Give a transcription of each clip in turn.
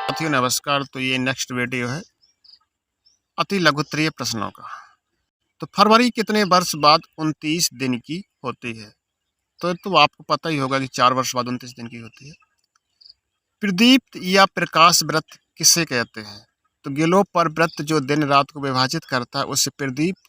साथियों नमस्कार। तो ये नेक्स्ट वीडियो है अति लघुत्तरीय प्रश्नों का। तो फरवरी कितने वर्ष बाद 29 दिन की होती है? तो आपको पता ही होगा कि 4 वर्ष बाद 29 दिन की होती है। प्रदीप्त या प्रकाश व्रत किसे कहते हैं? तो गिलों पर व्रत जो दिन रात को विभाजित करता है उसे प्रदीप्त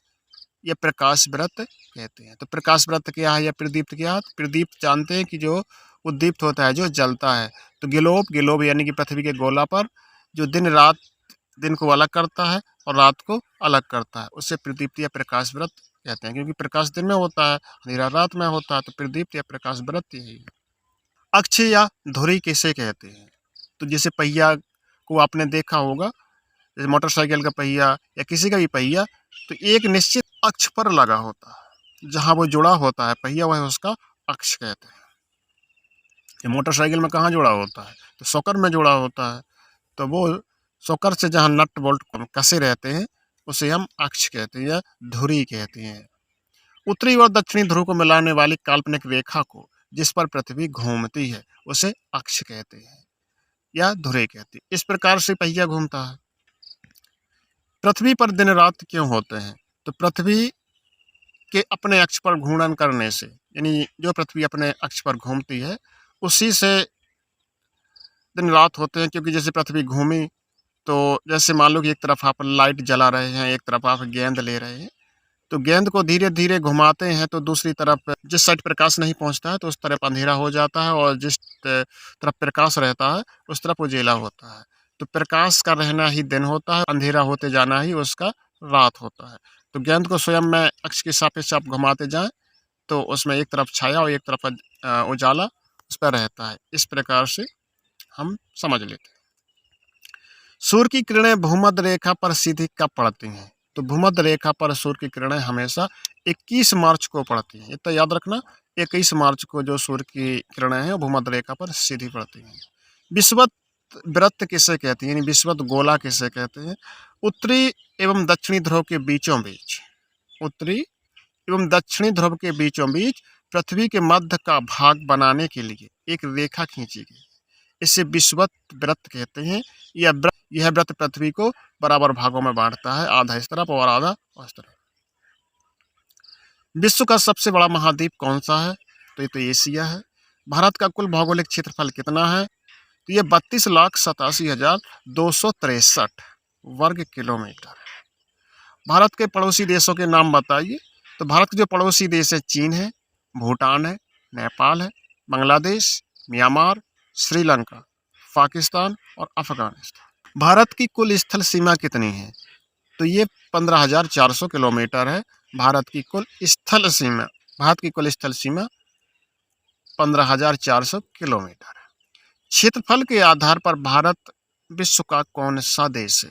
या प्रकाश व्रत कहते हैं। तो प्रकाश व्रत क्या है या प्रदीप्त क्या है? प्रदीप्त जानते हैं कि जो उद्दीप्त होता है, जो जलता है। तो गिलोब यानी कि पृथ्वी के गोला पर जो दिन को अलग करता है और रात को अलग करता है, उसे प्रदीप्त या प्रकाश व्रत कहते हैं। क्योंकि प्रकाश दिन में होता है, अंधेरा रात में होता है, तो प्रदीप्त या प्रकाश व्रत यही है। अक्ष या धुरी किसे कहते हैं? तो जैसे पहिया को आपने देखा होगा, जैसे मोटरसाइकिल का पहिया या किसी का भी पहिया, तो एक निश्चित अक्ष पर लगा होता है, जहाँ वो जुड़ा होता है पहिया, वह उसका अक्ष कहते हैं। ये मोटरसाइकिल में कहाँ जुड़ा होता है? तो शॉकर में जुड़ा होता है। तो वो शॉकर से जहाँ नट बोल्ट कसे रहते हैं उसे हम अक्ष कहते हैं या धुरी कहते हैं। उत्तरी और दक्षिणी ध्रुव को मिलाने वाली काल्पनिक रेखा को जिस पर पृथ्वी घूमती है उसे अक्ष कहते हैं या धुरी कहते हैं। इस प्रकार से पहिया घूमता है। पृथ्वी पर दिन रात क्यों होते हैं? तो पृथ्वी के अपने अक्ष पर घूर्णन करने से, यानी जो पृथ्वी अपने अक्ष पर घूमती है उसी से दिन रात होते हैं। क्योंकि जैसे पृथ्वी घूमी तो जैसे मान लो कि एक तरफ आप लाइट जला रहे हैं, एक तरफ आप गेंद ले रहे हैं, तो गेंद को धीरे धीरे घुमाते हैं तो दूसरी तरफ जिस साइड प्रकाश नहीं पहुंचता है तो उस तरफ अंधेरा हो जाता है, और जिस तरफ प्रकाश रहता है उस तरफ उजेला होता है। तो प्रकाश का रहना ही दिन होता है, अंधेरा होते जाना ही उसका रात होता है। तो गेंद को स्वयं में अक्ष के सापेक्ष आप घुमाते जाएं तो उसमें एक तरफ छाया और एक तरफ उजाला उस पर रहता है। इस प्रकार से हम समझ लेते हैं। सूर्य की किरणें भूमध्य रेखा पर सीधी कब पड़ती हैं? तो भूमध्य रेखा पर सूर्य की किरणें हमेशा 21 मार्च को पड़ती हैं। ये तो याद रखना, 21 मार्च को जो सूर्य की किरणें हैं वो भूमध्य रेखा पर सीधी पड़ती हैं। विषुवत व्रत किसे कहते हैं, यानी विषुवत गोला किसे कहते हैं? उत्तरी एवं दक्षिणी ध्रुव के बीचों बीच, उत्तरी एवं दक्षिणी ध्रुव के बीचों बीच पृथ्वी के मध्य का भाग बनाने के लिए एक रेखा खींची गई, इसे विषुवत व्रत कहते हैं। यह व्रत पृथ्वी को बराबर भागों में बांटता है, आधा इस तरफ और आधा उस तरफ। विश्व का सबसे बड़ा महाद्वीप कौन सा है? तो ये तो एशिया है। भारत का कुल भौगोलिक क्षेत्रफल कितना है? तो ये 32,87,263 वर्ग किलोमीटर है। भारत के पड़ोसी देशों के नाम बताइए। तो भारत के जो पड़ोसी देश है, चीन है, भूटान है, नेपाल है, बांग्लादेश, म्यांमार, श्रीलंका, पाकिस्तान और अफगानिस्तान। भारत की कुल स्थल सीमा कितनी है? तो ये 15,400 किलोमीटर है। भारत की कुल स्थल सीमा 15,400 किलोमीटर है। क्षेत्रफल के आधार पर भारत विश्व का कौन सा देश है?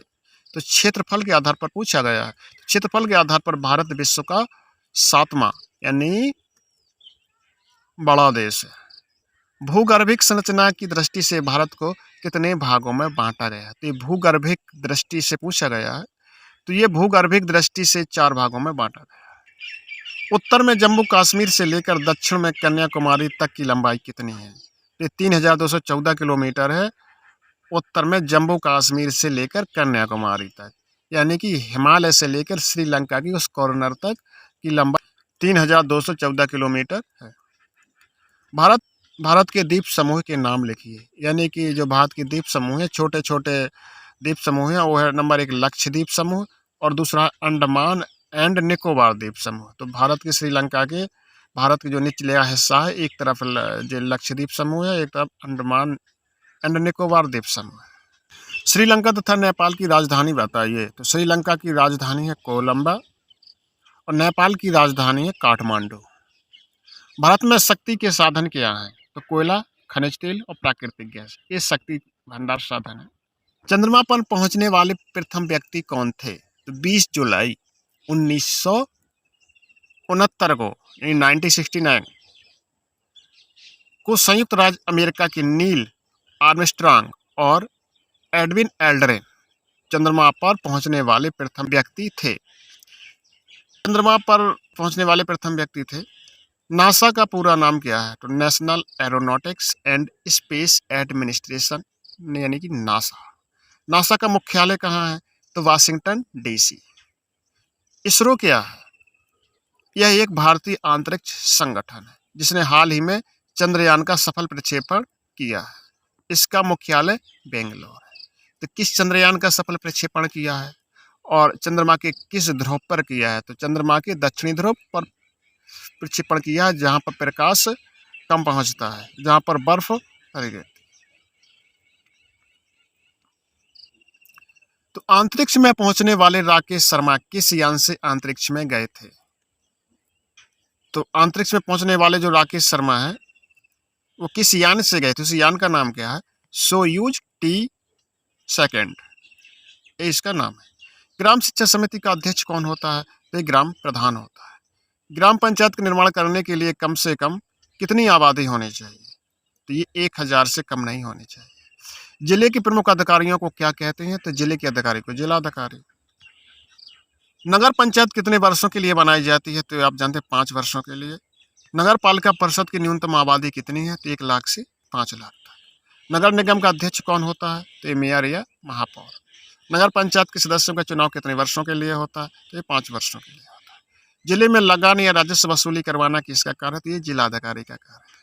तो क्षेत्रफल के आधार पर पूछा गया है। क्षेत्रफल के आधार पर भारत विश्व का 7वां यानी बड़ा देश है। भूगर्भिक संरचना की दृष्टि से भारत को कितने भागों में बांटा गया है? तो ये भूगर्भिक दृष्टि से पूछा गया है। तो ये भूगर्भिक दृष्टि से 4 भागों में बांटा गया है। उत्तर में जम्मू कश्मीर से लेकर दक्षिण में कन्याकुमारी तक की लंबाई कितनी है? ये 3,214 किलोमीटर है। उत्तर में जम्मू कश्मीर से लेकर कन्याकुमारी तक, यानी कि हिमालय से लेकर श्रीलंका की उस कॉर्नर तक की लंबाई 3,214 किलोमीटर है। भारत के द्वीप समूह के नाम लिखिए। यानी कि जो भारत के द्वीप समूह है, छोटे छोटे द्वीप समूह है, वो है नंबर 1 लक्षद्वीप समूह और दूसरा अंडमान एंड निकोबार द्वीप समूह। तो भारत के जो निचला हिस्सा है, एक तरफ जो लक्षद्वीप समूह है, एक तरफ अंडमान एंड निकोबार द्वीप समूह है। श्रीलंका तथा नेपाल की राजधानी बताइए। तो श्रीलंका की राजधानी है कोलंबो और नेपाल की राजधानी है काठमांडू। भारत में शक्ति के साधन क्या हैं? तो कोयला, खनिज तेल और प्राकृतिक गैस, ये शक्ति भंडार साधन है। चंद्रमा पर पहुंचने वाले प्रथम व्यक्ति कौन थे? तो 20 जुलाई 1969 को, यानी 1969 को संयुक्त राज्य अमेरिका के नील आर्मस्ट्रांग और एडविन एल्ड्रिन चंद्रमा पर पहुंचने वाले प्रथम व्यक्ति थे। चंद्रमा पर पहुंचने वाले प्रथम व्यक्ति थे। नासा का पूरा नाम क्या है? तो national aeronautics and space administration, यानी कि नासा। नासा का मुख्यालय कहाँ है? तो वाशिंगटन डीसी। इसरो क्या है? यह एक भारतीय अंतरिक्ष संगठन है जिसने हाल ही में चंद्रयान का सफल प्रक्षेपण किया है। इसका मुख्यालय बेंगलोर है। तो किस चंद्रयान का सफल प्रक्षेपण किया है और चंद्रमा के किस ध्रुव पर किया है? तो चंद्रमा के दक्षिणी ध्रुव पर प्रक्षेपण किया है, जहां पर प्रकाश कम पहुंचता है, जहां पर बर्फ भरी रहती है। तो अंतरिक्ष में पहुंचने वाले राकेश शर्मा किस यान से अंतरिक्ष में गए थे? तो अंतरिक्ष में पहुंचने वाले जो राकेश शर्मा है वो किस यान से गए थे? उस यान का नाम क्या है? सोयूज T2, ये इसका नाम है। ग्राम शिक्षा समिति का अध्यक्ष कौन होता है? तो ये ग्राम प्रधान होता है। ग्राम पंचायत का निर्माण करने के लिए कम से कम कितनी आबादी होनी चाहिए? तो ये 1000 से कम नहीं होनी चाहिए। जिले के प्रमुख अधिकारियों को क्या कहते हैं? तो जिले के अधिकारी को जिलाधिकारी। नगर पंचायत कितने वर्षों के लिए बनाई जाती है? तो आप जानते हैं 5 वर्षों के लिए। नगर पालिका परिषद की न्यूनतम आबादी कितनी है? तो 1 लाख से 5 लाख तक। नगर निगम का अध्यक्ष कौन होता है? तो मेयर या महापौर। नगर पंचायत के सदस्यों का चुनाव कितने वर्षों के लिए होता है? तो ये 5 वर्षों के लिए होता है। जिले में लगान या राजस्व वसूली करवाना किसका कार्य है? तो ये जिलाधिकारी का कार्य है।